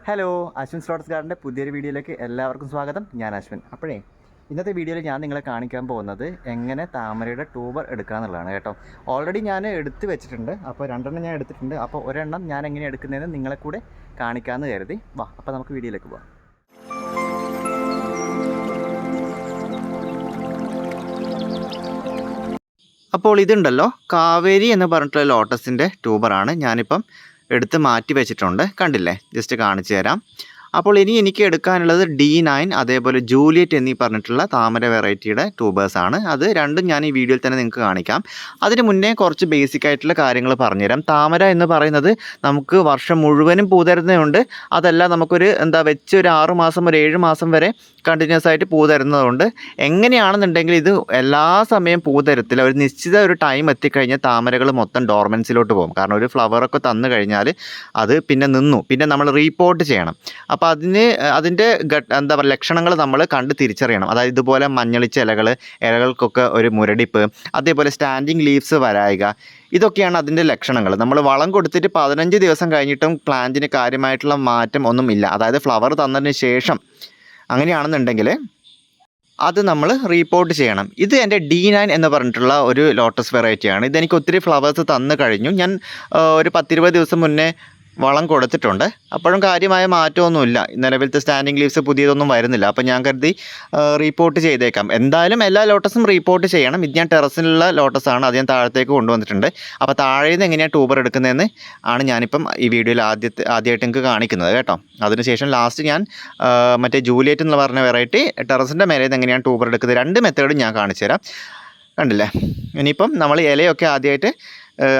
Hello, Ashwin slots ഗാർഡൻ്റെ പുതിയൊരു വീഡിയോയിലേക്ക് എല്ലാവർക്കും സ്വാഗതം. ഞാൻ അശ്വിൻ. അപ്പോഴേ ഇന്നത്തെ വീഡിയോയിൽ ഞാൻ നിങ്ങളെ കാണിക്കാൻ പോകുന്നത് എങ്ങനെ താമരയുടെ ട്യൂബർ എടുക്കുക എന്നുള്ളതാണ് കേട്ടോ. ഓൾറെഡി ഞാൻ എടുത്ത് വെച്ചിട്ടുണ്ട്. അപ്പോൾ രണ്ടെണ്ണം ഞാൻ എടുത്തിട്ടുണ്ട്. അപ്പോൾ ഒരെണ്ണം ഞാൻ എങ്ങനെ എടുക്കുന്നതെന്ന് നിങ്ങളെ കൂടെ കാണിക്കാമെന്ന് കരുതി. വാ, അപ്പോൾ നമുക്ക് വീഡിയോയിലേക്ക് പോകാം. അപ്പോൾ ഇതുണ്ടല്ലോ, കാവേരി എന്ന് പറഞ്ഞിട്ടുള്ള ലോട്ടസിൻ്റെ ട്യൂബറാണ് ഞാനിപ്പം എടുത്ത് മാറ്റി വെച്ചിട്ടുണ്ട്. കണ്ടില്ലേ, ജസ്റ്റ് കാണിച്ചു തരാം. അപ്പോൾ ഇനി എനിക്ക് എടുക്കാനുള്ളത് D9 അതേപോലെ ജൂലിയറ്റ് എന്നീ പറഞ്ഞിട്ടുള്ള താമര വെറൈറ്റിയുടെ ട്യൂബേഴ്സാണ്. അത് രണ്ടും ഞാൻ ഈ വീഡിയോയിൽ തന്നെ നിങ്ങൾക്ക് കാണിക്കാം. അതിന് മുന്നേ കുറച്ച് ബേസിക് ആയിട്ടുള്ള കാര്യങ്ങൾ പറഞ്ഞുതരാം. താമര എന്ന് പറയുന്നത് നമുക്ക് വർഷം മുഴുവനും പൂ തരുന്നതുണ്ട്. അതല്ല, നമുക്കൊരു വെച്ച് ഒരു 6 മാസം ഒരു 7 മാസം വരെ കണ്ടിന്യൂസ് ആയിട്ട് പൂ തരുന്നതുകൊണ്ട് എങ്ങനെയാണെന്നുണ്ടെങ്കിൽ ഇത് എല്ലാ സമയം പൂ തരത്തില്ല. ഒരു നിശ്ചിത ഒരു ടൈം എത്തിക്കഴിഞ്ഞാൽ താമരകൾ മൊത്തം ഡോർമെൻസിലോട്ട് പോകും. കാരണം ഒരു ഫ്ലവറൊക്കെ തന്നു കഴിഞ്ഞാൽ അത് പിന്നെ നിന്നു, പിന്നെ നമ്മൾ റീപോർട്ട് ചെയ്യണം. അപ്പോൾ അതിൻ്റെ ലക്ഷണങ്ങൾ നമ്മൾ കണ്ട് തിരിച്ചറിയണം. അതായത് ഇതുപോലെ മഞ്ഞളിച്ച ഇലകൾക്കൊക്കെ ഒരു മുരടിപ്പ്, അതേപോലെ സ്റ്റാൻഡിങ് ലീവ്സ് വരായിക, ഇതൊക്കെയാണ് അതിൻ്റെ ലക്ഷണങ്ങൾ. നമ്മൾ വളം കൊടുത്തിട്ട് 15 ദിവസം കഴിഞ്ഞിട്ടും പ്ലാന്റിന് കാര്യമായിട്ടുള്ള മാറ്റം ഒന്നും ഇല്ല. അതായത് ഫ്ലവർ തന്നതിന് ശേഷം അങ്ങനെയാണെന്നുണ്ടെങ്കിൽ അത് നമ്മൾ റീപോർട്ട് ചെയ്യണം. ഇത് എൻ്റെ D9 എന്ന് പറഞ്ഞിട്ടുള്ള ഒരു ലോട്ടസ് വെറൈറ്റിയാണ്. ഇതെനിക്ക് ഒത്തിരി ഫ്ലവേഴ്സ് തന്നു കഴിഞ്ഞു. ഞാൻ ഒരു 10-20 ദിവസം മുന്നേ വളം കൊടുത്തിട്ടുണ്ട്. അപ്പോഴും കാര്യമായ മാറ്റമൊന്നുമില്ല. നിലവിലത്തെ സ്റ്റാൻഡിങ് ലീവ്സ് പുതിയതൊന്നും വരുന്നില്ല. അപ്പോൾ ഞാൻ കരുതി റീപോർട്ട് ചെയ്തേക്കാം. എന്തായാലും എല്ലാ ലോട്ടസും റീപോർട്ട് ചെയ്യണം. ഇത് ഞാൻ ടെറസിലുള്ള ലോട്ടസാണ്, അത് ഞാൻ താഴത്തേക്ക് കൊണ്ടുവന്നിട്ടുണ്ട്. അപ്പോൾ താഴെ നിന്ന് എങ്ങനെയാണ് ട്യൂബർ എടുക്കുന്നതെന്ന് ആണ് ഞാനിപ്പം ഈ വീഡിയോയിൽ ആദ്യമായിട്ട് നിങ്ങൾക്ക് കാണിക്കുന്നത് കേട്ടോ. അതിനുശേഷം ലാസ്റ്റ് ഞാൻ മറ്റേ ജൂലിയറ്റ് എന്ന് പറഞ്ഞ വെറൈറ്റി ടെറസിൻ്റെ മേലെ നിന്ന് എങ്ങനെയാണ് ട്യൂബർ എടുക്കുന്നത്, 2 മെത്തേഡും ഞാൻ കാണിച്ചു തരാം. കണ്ടില്ലേ, ഇനിയിപ്പം നമ്മൾ ഇലയൊക്കെ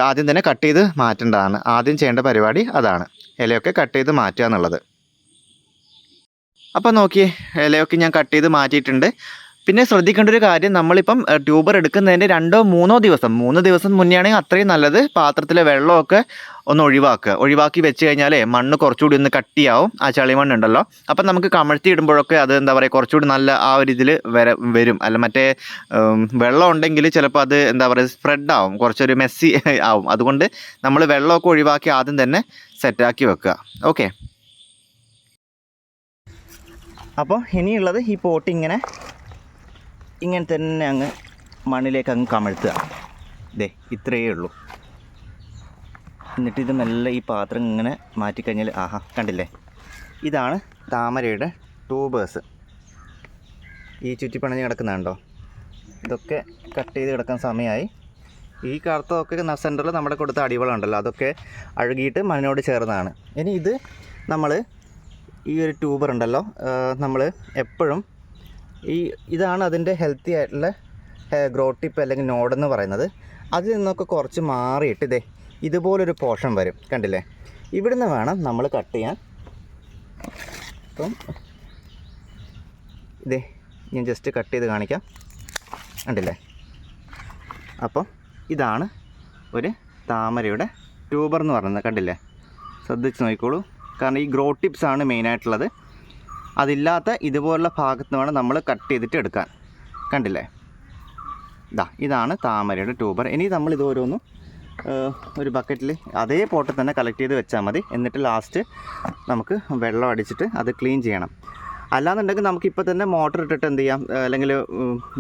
ആദ്യം തന്നെ കട്ട് ചെയ്ത് മാറ്റേണ്ടതാണ്. ആദ്യം ചെയ്യേണ്ട പരിപാടി അതാണ്, ഇലയൊക്കെ കട്ട് ചെയ്ത് മാറ്റുക എന്നുള്ളത്. അപ്പോൾ നോക്കിയേ, ഇലയൊക്കെ ഞാൻ കട്ട് ചെയ്ത് മാറ്റിയിട്ടുണ്ട്. പിന്നെ ശ്രദ്ധിക്കേണ്ട ഒരു കാര്യം, നമ്മളിപ്പം ട്യൂബർ എടുക്കുന്നതിൻ്റെ 2-3 ദിവസം 3 ദിവസം മുന്നേ ആണെങ്കിൽ അത്രയും നല്ലത്. പാത്രത്തിലെ വെള്ളമൊക്കെ ഒന്ന് ഒഴിവാക്കി വെച്ച് കഴിഞ്ഞാൽ മണ്ണ് കുറച്ചുകൂടി ഒന്ന് കട്ടിയാവും. ആ ചളിമണ്ണുണ്ടല്ലോ, അപ്പം നമുക്ക് കമഴ്ത്തി ഇടുമ്പോഴൊക്കെ അത് കുറച്ചുകൂടി നല്ല ആ ഒരു ഇതിൽ വരും. അല്ല മറ്റേ വെള്ളം ഉണ്ടെങ്കിൽ ചിലപ്പോൾ അത് സ്പ്രെഡാവും, കുറച്ചൊരു മെസ്സി ആവും. അതുകൊണ്ട് നമ്മൾ വെള്ളമൊക്കെ ഒഴിവാക്കി ആദ്യം തന്നെ സെറ്റാക്കി വെക്കുക. ഓക്കെ, അപ്പോൾ ഇനിയുള്ളത് ഈ പോട്ട് ഇങ്ങനെ തന്നെ അങ്ങ് മണ്ണിലേക്ക് അങ്ങ് കമഴ്ത്തുക. ഇത്രയേ ഉള്ളൂ. എന്നിട്ട് ഇത് മെല്ലെ ഈ പാത്രം ഇങ്ങനെ മാറ്റിക്കഴിഞ്ഞാൽ കണ്ടില്ലേ, ഇതാണ് താമരയുടെ ട്യൂബേഴ്സ്. ഈ ചുറ്റിപ്പണഞ്ഞ് കിടക്കുന്നുണ്ടോ, ഇതൊക്കെ കട്ട് ചെയ്ത് കിടക്കാൻ സമയമായി. ഈ കറുത്തൊക്കെ സെൻറ്ററിൽ നമ്മുടെ കൊടുത്ത അടിവളമുണ്ടല്ലോ, അതൊക്കെ അഴുകിയിട്ട് മണ്ണിനോട് ചേർന്നതാണ്. ഇനി ഇത് നമ്മൾ ഈ ഒരു ട്യൂബർ ഉണ്ടല്ലോ, നമ്മൾ എപ്പോഴും ഇതാണ് അതിൻ്റെ ഹെൽത്തി ആയിട്ടുള്ള ഗ്രോ ടിപ്പ് അല്ലെങ്കിൽ നോഡെന്ന് പറയുന്നത്. അതിൽ നിന്നൊക്കെ കുറച്ച് മാറിയിട്ട് ഇതുപോലൊരു പോർഷൻ വരും. കണ്ടില്ലേ, ഇവിടുന്ന് വേണം നമ്മൾ കട്ട് ചെയ്യാൻ. അപ്പം ഞാൻ ജസ്റ്റ് കട്ട് ചെയ്ത് കാണിക്കാം. കണ്ടില്ലേ, അപ്പം ഇതാണ് ഒരു താമരയുടെ ട്യൂബർ എന്ന് പറയുന്നത്. കണ്ടില്ലേ, ശ്രദ്ധിച്ച് നോക്കിക്കോളൂ. കാരണം ഈ ഗ്രോ ടിപ്സാണ് മെയിനായിട്ടുള്ളത്. അതില്ലാത്ത ഇതുപോലുള്ള ഭാഗത്ത് വേണം നമ്മൾ കട്ട് ചെയ്തിട്ട് എടുക്കാൻ. കണ്ടില്ലേ, ഇതാണ് താമരയുടെ ട്യൂബർ. ഇനി നമ്മൾ ഇത് ഓരോന്നും ഒരു ബക്കറ്റിൽ അതേ പോട്ടിൽ തന്നെ കളക്ട് ചെയ്ത് വെച്ചാൽ മതി. എന്നിട്ട് ലാസ്റ്റ് നമുക്ക് വെള്ളം അടിച്ചിട്ട് അത് ക്ലീൻ ചെയ്യണം. അല്ലാന്നുണ്ടെങ്കിൽ നമുക്കിപ്പോൾ തന്നെ മോട്ടർ ഇട്ടിട്ട് എന്ത് ചെയ്യാം, അല്ലെങ്കിൽ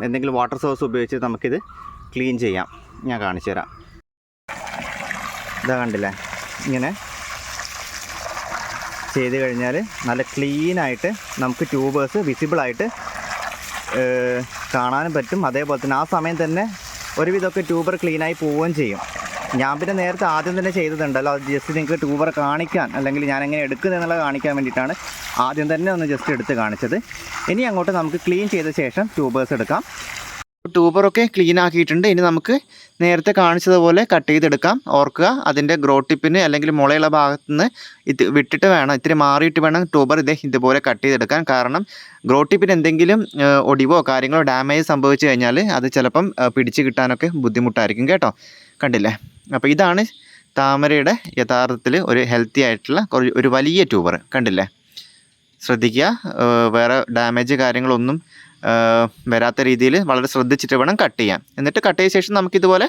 എന്തെങ്കിലും വാട്ടർ സോഴ്സ് ഉപയോഗിച്ച് നമുക്കിത് ക്ലീൻ ചെയ്യാം. ഞാൻ കാണിച്ചു തരാം. കണ്ടില്ലേ, ഇങ്ങനെ ചെയ്ത് കഴിഞ്ഞാൽ നല്ല ക്ലീനായിട്ട് നമുക്ക് ട്യൂബേഴ്സ് വിസിബിളായിട്ട് കാണാനും പറ്റും. അതേപോലെ തന്നെ ആ സമയം തന്നെ ഒരുവിധമൊക്കെ ട്യൂബർ ക്ലീനായി പോവുകയും ചെയ്യും. ഞാൻ പിന്നെ നേരത്തെ ആദ്യം തന്നെ ചെയ്തതുണ്ടല്ലോ, അത് ജസ്റ്റ് നിങ്ങൾക്ക് ട്യൂബർ കാണിക്കാൻ, അല്ലെങ്കിൽ ഞാൻ എങ്ങനെ എടുക്കുന്നത് എന്നുള്ളത് കാണിക്കാൻ വേണ്ടിയിട്ടാണ് ആദ്യം തന്നെ ഒന്ന് ജസ്റ്റ് എടുത്ത് കാണിച്ചത്. ഇനി അങ്ങോട്ട് നമുക്ക് ക്ലീൻ ചെയ്ത ശേഷം ട്യൂബേഴ്സ് എടുക്കാം. ട്യൂബറൊക്കെ ക്ലീൻ ആക്കിയിട്ടുണ്ട്. ഇനി നമുക്ക് നേരത്തെ കാണിച്ചതുപോലെ കട്ട് ചെയ്തെടുക്കാം. ഓർക്കുക, അതിൻ്റെ ഗ്രോ ടിപ്പിന് അല്ലെങ്കിൽ മുളയുള്ള ഭാഗത്ത് നിന്ന് ഇത് വിട്ടിട്ട് വേണം, ഇത്തിരി മാറിയിട്ട് വേണം ട്യൂബർ ഇതുപോലെ കട്ട് ചെയ്തെടുക്കാൻ. കാരണം ഗ്രോ ടിപ്പിന് എന്തെങ്കിലും ഒടിവോ കാര്യങ്ങളോ ഡാമേജ് സംഭവിച്ചു കഴിഞ്ഞാൽ അത് ചിലപ്പം പിടിച്ച് കിട്ടാനൊക്കെ ബുദ്ധിമുട്ടായിരിക്കും കേട്ടോ. കണ്ടില്ലേ, അപ്പോൾ ഇതാണ് താമരയുടെ യഥാർത്ഥത്തിൽ ഒരു ഹെൽത്തി ആയിട്ടുള്ള ഒരു വലിയ ട്യൂബർ. കണ്ടില്ലേ, ശ്രദ്ധിക്കുക, വേറെ ഡാമേജ് കാര്യങ്ങളൊന്നും വരാത്ത രീതിയിൽ വളരെ ശ്രദ്ധിച്ചിട്ട് വേണം കട്ട് ചെയ്യാൻ. എന്നിട്ട് കട്ട് ചെയ്ത ശേഷം നമുക്കിതുപോലെ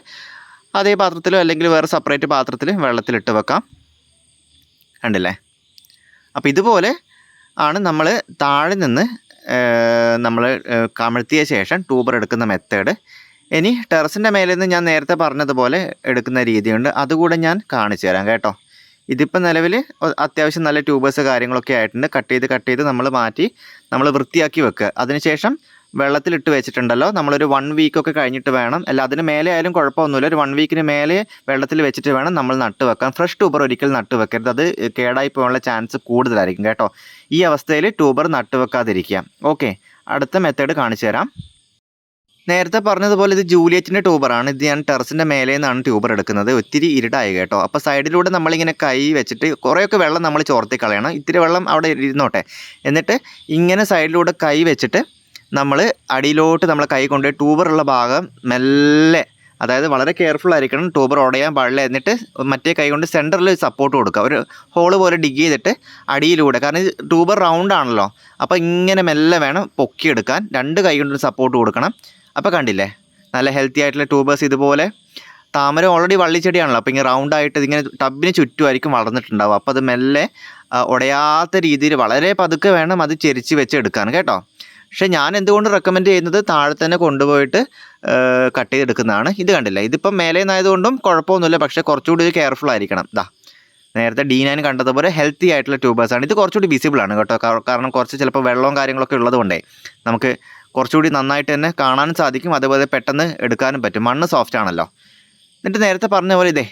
അതേ പാത്രത്തിലോ അല്ലെങ്കിൽ വേറെ സെപ്പറേറ്റ് പാത്രത്തിൽ വെള്ളത്തിലിട്ട് വെക്കാം. കണ്ടില്ലേ, അപ്പോൾ ഇതുപോലെ ആണ് നമ്മൾ താഴെ നിന്ന് നമ്മൾ കമഴ്ത്തിയ ശേഷം ട്യൂബർ എടുക്കുന്ന മെത്തേഡ്. ഇനി ടെറസിൻ്റെ മേലെ നിന്ന് ഞാൻ നേരത്തെ പറഞ്ഞതുപോലെ എടുക്കുന്ന രീതിയുണ്ട്, അതുകൂടെ ഞാൻ കാണിച്ചു തരാം കേട്ടോ. ഇതിപ്പോൾ നിലവിൽ അത്യാവശ്യം നല്ല ട്യൂബേഴ്സ് കാര്യങ്ങളൊക്കെ ആയിട്ടുണ്ട്. കട്ട് ചെയ്ത് നമ്മൾ മാറ്റി നമ്മൾ വൃത്തിയാക്കി വെക്കുക. അതിനുശേഷം വെള്ളത്തിലിട്ട് വെച്ചിട്ടുണ്ടല്ലോ, നമ്മളൊരു 1 വീക്കൊക്കെ കഴിഞ്ഞിട്ട് വേണം, അല്ല അതിന് മേലെ ആയാലും കുഴപ്പമൊന്നുമില്ല, ഒരു 1 വീക്കിന് മേലെ വെള്ളത്തിൽ വെച്ചിട്ട് വേണം നമ്മൾ നട്ട് വെക്കാൻ. ഫ്രഷ് ട്യൂബർ ഒരിക്കൽ നട്ട് വെക്കരുത്, അത് കേടായി പോകാനുള്ള ചാൻസ് കൂടുതലായിരിക്കും കേട്ടോ. ഈ അവസ്ഥയിൽ ട്യൂബർ നട്ട് വെക്കാതിരിക്കുക. ഓക്കെ, അടുത്ത മെത്തേഡ് കാണിച്ചു തരാം. നേരത്തെ പറഞ്ഞതുപോലെ ഇത് ജൂലിയറ്റിൻ്റെ ട്യൂബറാണ്. ഇത് ഞാൻ ടെറസിൻ്റെ മേലെ നിന്നാണ് ട്യൂബർ എടുക്കുന്നത്. ഒത്തിരി ഇരുട്ടായി കേട്ടോ. അപ്പോൾ സൈഡിലൂടെ നമ്മളിങ്ങനെ കൈ വെച്ചിട്ട് കുറേയൊക്കെ വെള്ളം നമ്മൾ ചോർത്തി കളയണം. ഇത്തിരി വെള്ളം അവിടെ ഇരുന്നോട്ടെ. എന്നിട്ട് ഇങ്ങനെ സൈഡിലൂടെ കൈ വെച്ചിട്ട് നമ്മൾ അടിയിലോട്ട് നമ്മൾ കൈ കൊണ്ട് ട്യൂബറുള്ള ഭാഗം മെല്ലെ, അതായത് വളരെ കെയർഫുൾ ആയിരിക്കണം, ട്യൂബർ ഉടയാൻ പാടില്ല. എന്നിട്ട് മറ്റേ കൈ കൊണ്ട് സെൻറ്ററിൽ സപ്പോർട്ട് കൊടുക്കുക, ഒരു ഹോള് പോലെ ഡിഗ് ചെയ്തിട്ട് അടിയിലൂടെ, കാരണം ഇത് ട്യൂബർ റൗണ്ട് ആണല്ലോ, അപ്പോൾ ഇങ്ങനെ മെല്ലെ വേണം പൊക്കിയെടുക്കാൻ. 2 കൈ കൊണ്ട് സപ്പോർട്ട് കൊടുക്കണം. അപ്പോൾ കണ്ടില്ലേ, നല്ല ഹെൽത്തി ആയിട്ടുള്ള ട്യൂബേഴ്സ്. ഇതുപോലെ താമര ഓൾറെഡി വള്ളിച്ചെടിയാണല്ലോ, അപ്പോൾ ഇങ്ങനെ റൗണ്ടായിട്ട് ഇതിങ്ങനെ ടബിന് ചുറ്റുമായിരിക്കും വളർന്നിട്ടുണ്ടാവും. അപ്പോൾ അത് മെല്ലെ ഉടയാത്ത രീതിയിൽ വളരെ പതുക്കെ വേണം അത് ചെരിച്ച് വെച്ച് എടുക്കാൻ കേട്ടോ. പക്ഷേ ഞാൻ എന്തുകൊണ്ട് റെക്കമെൻഡ് ചെയ്യുന്നത് താഴെ തന്നെ കൊണ്ടുപോയിട്ട് കട്ട് ചെയ്തെടുക്കുന്നതാണ്. ഇത് കണ്ടില്ലേ, ഇതിപ്പം മേലെ നിന്നായതുകൊണ്ടും കുഴപ്പമൊന്നുമില്ല, പക്ഷേ കുറച്ചുകൂടി കെയർഫുൾ ആയിരിക്കണം. നേരത്തെ D9 കണ്ടതുപോലെ ഹെൽത്തി ആയിട്ടുള്ള ട്യൂബേഴ്സാണ്. ഇത് കുറച്ചുകൂടി വിസിബിൾ ആണ് കേട്ടോ, കാരണം കുറച്ച് ചിലപ്പോൾ വെള്ളവും കാര്യങ്ങളൊക്കെ ഉള്ളതുകൊണ്ടേ നമുക്ക് കുറച്ചുകൂടി നന്നായിട്ട് തന്നെ കാണാനും സാധിക്കും, അതുപോലെ പെട്ടെന്ന് എടുക്കാനും പറ്റും. മണ്ണ് സോഫ്റ്റ് ആണല്ലോ. എന്നിട്ട് നേരത്തെ പറഞ്ഞ പോലെ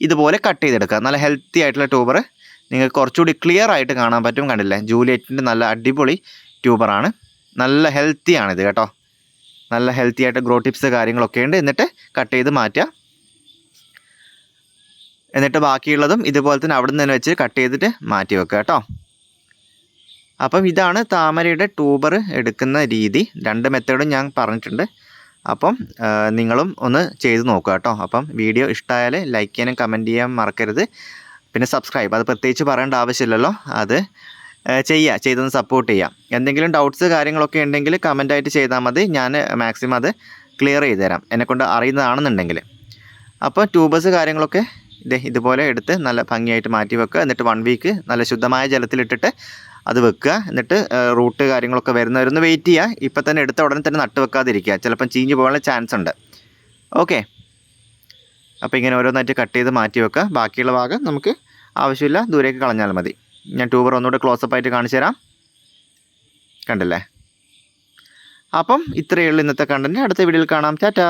ഇതുപോലെ കട്ട് ചെയ്തെടുക്കുക. നല്ല ഹെൽത്തി ആയിട്ടുള്ള ട്യൂബർ നിങ്ങൾക്ക് കുറച്ചുകൂടി ക്ലിയർ ആയിട്ട് കാണാൻ പറ്റും. കണ്ടില്ലേ, ജൂലിയറ്റിൻ്റെ നല്ല അടിപൊളി ട്യൂബറാണ്. നല്ല ഹെൽത്തിയാണിത് കേട്ടോ. നല്ല ഹെൽത്തി ആയിട്ട് ഗ്രോ ടിപ്സ് കാര്യങ്ങളൊക്കെ ഉണ്ട്. എന്നിട്ട് കട്ട് ചെയ്ത് മാറ്റുക. എന്നിട്ട് ബാക്കിയുള്ളതും ഇതുപോലെ തന്നെ അവിടെ നിന്ന് വെച്ച് കട്ട് ചെയ്തിട്ട് മാറ്റി വെക്കുക കേട്ടോ. അപ്പം ഇതാണ് താമരയുടെ ട്യൂബർ എടുക്കുന്ന രീതി. 2 മെത്തേഡും ഞാൻ പറഞ്ഞിട്ടുണ്ട്. അപ്പം നിങ്ങളും ഒന്ന് ചെയ്ത് നോക്കുക കേട്ടോ. അപ്പം വീഡിയോ ഇഷ്ടമായാൽ ലൈക്ക് ചെയ്യാനും കമൻറ്റ് ചെയ്യാൻ മറക്കരുത്. പിന്നെ സബ്സ്ക്രൈബ്, അത് പ്രത്യേകിച്ച് പറയേണ്ട ആവശ്യമില്ലല്ലോ, അത് ചെയ്തൊന്ന് സപ്പോർട്ട് ചെയ്യാം. എന്തെങ്കിലും ഡൗട്ട്സ് കാര്യങ്ങളൊക്കെ ഉണ്ടെങ്കിൽ കമൻറ്റായിട്ട് ചെയ്താൽ മതി, ഞാൻ മാക്സിമം അത് ക്ലിയർ ചെയ്ത് തരാം, എന്നെക്കൊണ്ട് അറിയുന്നതാണെന്നുണ്ടെങ്കിൽ. അപ്പോൾ ട്യൂബേഴ്സ് കാര്യങ്ങളൊക്കെ ഇതുപോലെ എടുത്ത് നല്ല ഭംഗിയായിട്ട് മാറ്റി വെക്കുക. എന്നിട്ട് 1 വീക്ക് നല്ല ശുദ്ധമായ ജലത്തിലിട്ടിട്ട് അത് വെക്കുക. എന്നിട്ട് റൂട്ട് കാര്യങ്ങളൊക്കെ വരുന്നവരൊന്ന് വെയിറ്റ് ചെയ്യുക. ഇപ്പം തന്നെ എടുത്ത ഉടനെ തന്നെ നട്ട് വെക്കാതിരിക്കുക, ചിലപ്പം ചീഞ്ഞ് പോകാനുള്ള ചാൻസ് ഉണ്ട്. ഓക്കെ, അപ്പോൾ ഇങ്ങനെ ഓരോന്നായിട്ട് കട്ട് ചെയ്ത് മാറ്റി വെക്കുക. ബാക്കിയുള്ള ഭാഗം നമുക്ക് ആവശ്യമില്ല, ദൂരേക്ക് കളഞ്ഞാൽ മതി. ഞാൻ ട്യൂബർ ഒന്നുകൂടെ ക്ലോസപ്പ് ആയിട്ട് കാണിച്ചു തരാം. കണ്ടില്ലേ? അപ്പം ഇത്രയേ ഉള്ളൂ ഇന്നത്തെ കണ്ടന്റ്. അടുത്ത വീഡിയോയിൽ കാണാം. ടാറ്റാ.